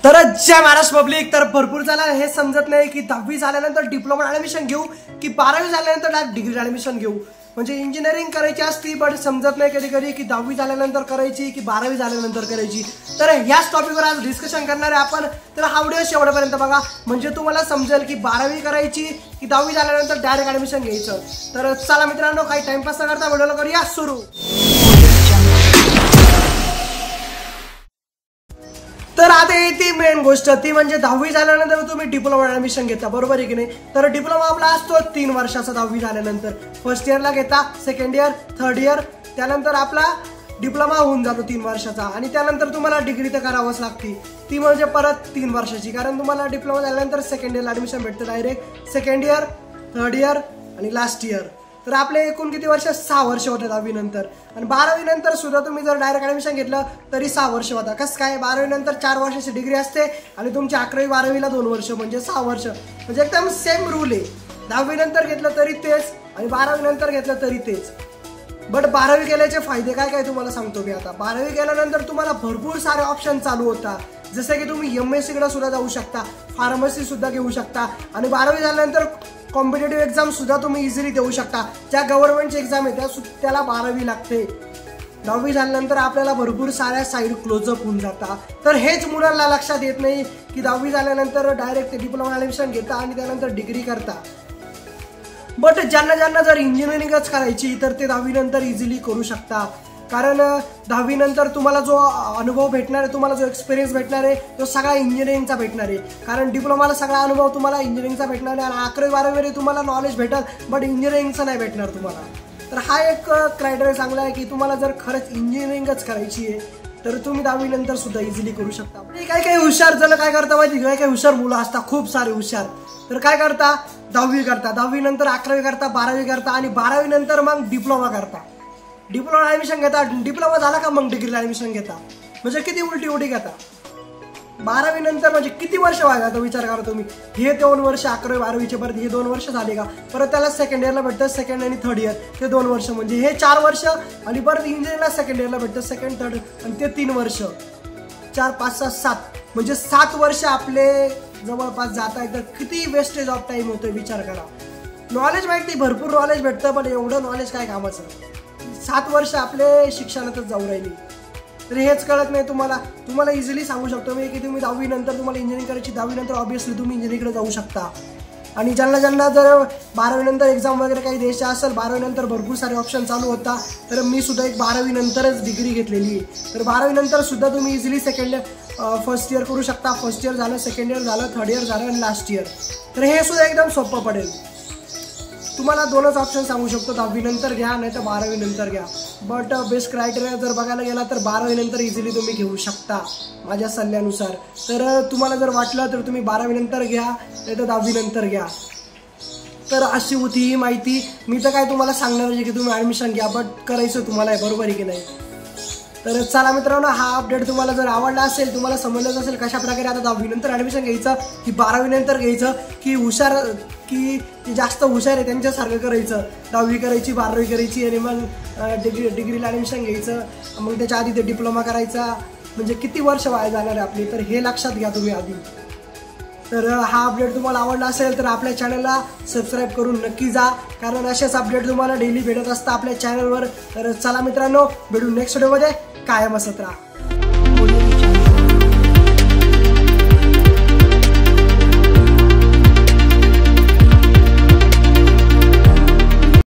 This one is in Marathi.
तर जय महाराष्ट्र पब्लिक। तर भरपूर जणांना हे समजत नाही की 10वी झाल्यानंतर डिप्लोमा ऍडमिशन घेऊ की 12वी झाल्यानंतर डायरेक्ट डिग्री ऍडमिशन घेऊ। म्हणजे इंजिनिअरिंग करायची असती पण समजत नाही कधी कधी की 10वी झाल्यानंतर करायची की 12वी झाल्यानंतर करायची। तर याच टॉपिकवर आज डिस्कशन करणार आहे आपण। तर हा व्हिडिओ शेवटपर्यंत बघा म्हणजे तुम्हाला समजेल की 12वी करायची की 10वी झाल्यानंतर डायरेक्ट ऍडमिशन घ्यायचं। तर चला मित्रांनो, काही टाइमपास न करता व्हिडिओला करूया सुरू। तर आता येते मेन गोष्ट, ती म्हणजे 10वी झाल्यानंतर तुम्ही डिप्लोमा ऍडमिशन घेता, बरोबर आहे की नाही। तर डिप्लोमा आपला असतो 3 वर्षाचा 10वी झाल्यानंतर। फर्स्ट इयरला घेता, सेकंड इयर, थर्ड इयर, त्यानंतर आपला डिप्लोमा होऊन जातो 3 वर्षाचा। आणि त्यानंतर तुम्हाला डिग्री तर करावंच लागते, ती म्हणजे परत 3 वर्षाची। कारण तुम्हाला डिप्लोमा झाल्यानंतर सेकंड इयरला ऍडमिशन भेटतं direct. Second year, third year आणि लास्ट इयर। तर आपले एकूण किती वर्ष? 6 वर्ष होते 10वी नंतर। आणि 12वी नंतर सुद्धा तुम्ही जर डायरेक्ट ऍडमिशन घेतलं तरी 6 वर्ष होता। कसं काय? 12वी नंतर 4 वर्षाची डिग्री असते आणि तुमची 11वी 12वीला 2 वर्ष म्हणजे 6 वर्ष। म्हणजे एकदम सेम रूल आहे। 10वी नंतर घेतलं तरी तेच आणि 12वी नंतर घेतलं तरी तेच। बट 12वी केल्याचे फायदे काय काय तुम्हाला सांगतो मी आता। 12वी केल्यानंतर तुम्हाला भरपूर सारे ऑप्शन चालू होतात। जसे की तुम्ही MSc कडे सुद्धा जाऊ शकता, फार्मसी सुद्धा घेऊ शकता। आणि 12वी झाल्यानंतर कॉम्पिटेटिव्ह एक्झाम सुद्धा तुम्ही इझिली देऊ शकता। ज्या गव्हर्नमेंटची एक्झाम आहे त्याला 12वी लागते। 10वी झाल्यानंतर आपल्याला भरपूर साऱ्या साईड क्लोजअप होऊन जातात। तर हेच मुलांना लक्षात येत नाही की 10वी झाल्यानंतर डायरेक्ट डिप्लोमा ऍडमिशन घेता आणि त्यानंतर डिग्री करता। बट ज्यांना जर इंजिनिअरिंगच करायची तर ते 10वी नंतर इझिली करू शकता। कारण 10वी नंतर तुम्हाला जो अनुभव भेटणार आहे, तुम्हाला जो एक्सपिरियन्स भेटणार आहे तो सगळा इंजिनिअरिंगचा भेटणार आहे। कारण डिप्लोमाला सगळा अनुभव तुम्हाला इंजिनिअरिंगचा भेटणार आहे आणि 11वी 12वी तुम्हाला नॉलेज भेटल बट इंजिनिअरिंगचं नाही भेटणार तुम्हाला। तर हा एक क्रायटेरिया चांगला आहे की तुम्हाला जर खरंच इंजिनिअरिंगच करायची आहे तर तुम्ही 10वी नंतर सुद्धा इझिली करू शकता। काही हुशार जण काय करता माहिती? काही हुशार मुलं असतात, खूप सारे हुशार। तर काय करता? 10वी करता, 10वी नंतर 11वी करता, 12वी करता आणि 12वी नंतर मग डिप्लोमा करता। डिप्लोमा ऍडमिशन घेता, डिप्लोमा झाला का मग डिग्रीला ऍडमिशन घेता। म्हणजे किती उलटी घेता। 12वी नंतर म्हणजे किती वर्ष व्हायला तो विचार करा तुम्ही। हे 2 वर्ष 11वी 12वीचे, परत हे 2 वर्ष झाले का, परत त्याला सेकंड इयरला भेटतं सेकंड आणि थर्ड इयर, ते 2 वर्ष म्हणजे हे 4 वर्ष। आणि परत इंजिनिअरिंगला सेकंड इयरला भेटतं सेकंड थर्ड आणि ते 3 वर्ष। 4 5 6 7 म्हणजे 7 वर्ष आपले जवळपास जात आहे। तर किती वेस्टेज ऑफ टाइम होतोय विचार करा। नॉलेज माहिती भरपूर नॉलेज भेटतं पण एवढं नॉलेज काय कामाचं। 7 वर्ष आपले शिक्षणातच जाऊ राहिली। तर हेच कळत नाही तुम्हाला इझिली सांगू शकतो मी की तुम्ही 10वी नंतर तुम्हाला इंजिनिअरिंग करायची, 10वी नंतर ऑब्विसली तुम्ही इंजिनिअरिंगकडे जाऊ शकता। आणि ज्यांना जर 12वी नंतर एक्झाम वगैरे काही द्यायची असेल, 12वी नंतर भरपूर सारे ऑप्शन चालू होता। तर मी सुद्धा एक 12वी नंतरच डिग्री घेतलेली आहे। तर 12वी नंतर सुद्धा तुम्ही इझिली फर्स्ट इयर करू शकता। फर्स्ट इयर झालं, सेकंड इयर झालं, थर्ड इयर झालं आणि लास्ट इयर। तर हे सुद्धा एकदम सोपं पडेल। तुम्हाला 2च ऑप्शन सांगू शकतो, 10वी नंतर घ्या नाही तर 12वी नंतर घ्या। बट बेस्ट क्रायटेरिया जर बघायला गेला तर 12वी नंतर इझिली तुम्ही घेऊ शकता माझ्या सल्ल्यानुसार। तर तुम्हाला जर वाटलं तर तुम्ही 12वी नंतर घ्या नाही तर 10वी नंतर घ्या। तर अशी होती ही माहिती। मी तर काय तुम्हाला सांगणार आहे की तुम्ही ऍडमिशन घ्या, बट करायचं तुम्हाला आहे, बरोबर आहे की नाही। तर चला मित्रांनो, हा अपडेट तुम्हाला जर आवडला असेल, तुम्हाला समजलंच असेल कशा प्रकारे आता 10वी नंतर ऍडमिशन घ्यायचं की 12वी नंतर घ्यायचं, की जास्त हुशार आहे त्यांच्यासारखं करायचं, 10वी करायची 12वी करायची आणि मग डिग्रीला ऍडमिशन घ्यायचं, मग त्याच्या आधी ते डिप्लोमा करायचा, म्हणजे किती वर्ष वाया जाणार आहे आपली। तर हे लक्षात घ्या तुम्ही आधी। तर हा अपडेट तुम्हाला आवडला असेल तर आपल्या चॅनलला सबस्क्राईब करून नक्की जा, कारण असेच अपडेट तुम्हाला डेली भेटत असतात आपल्या चॅनलवर। तर चला मित्रांनो, भेटू नेक्स्ट व्हिडिओमध्ये। कायम असत राहा।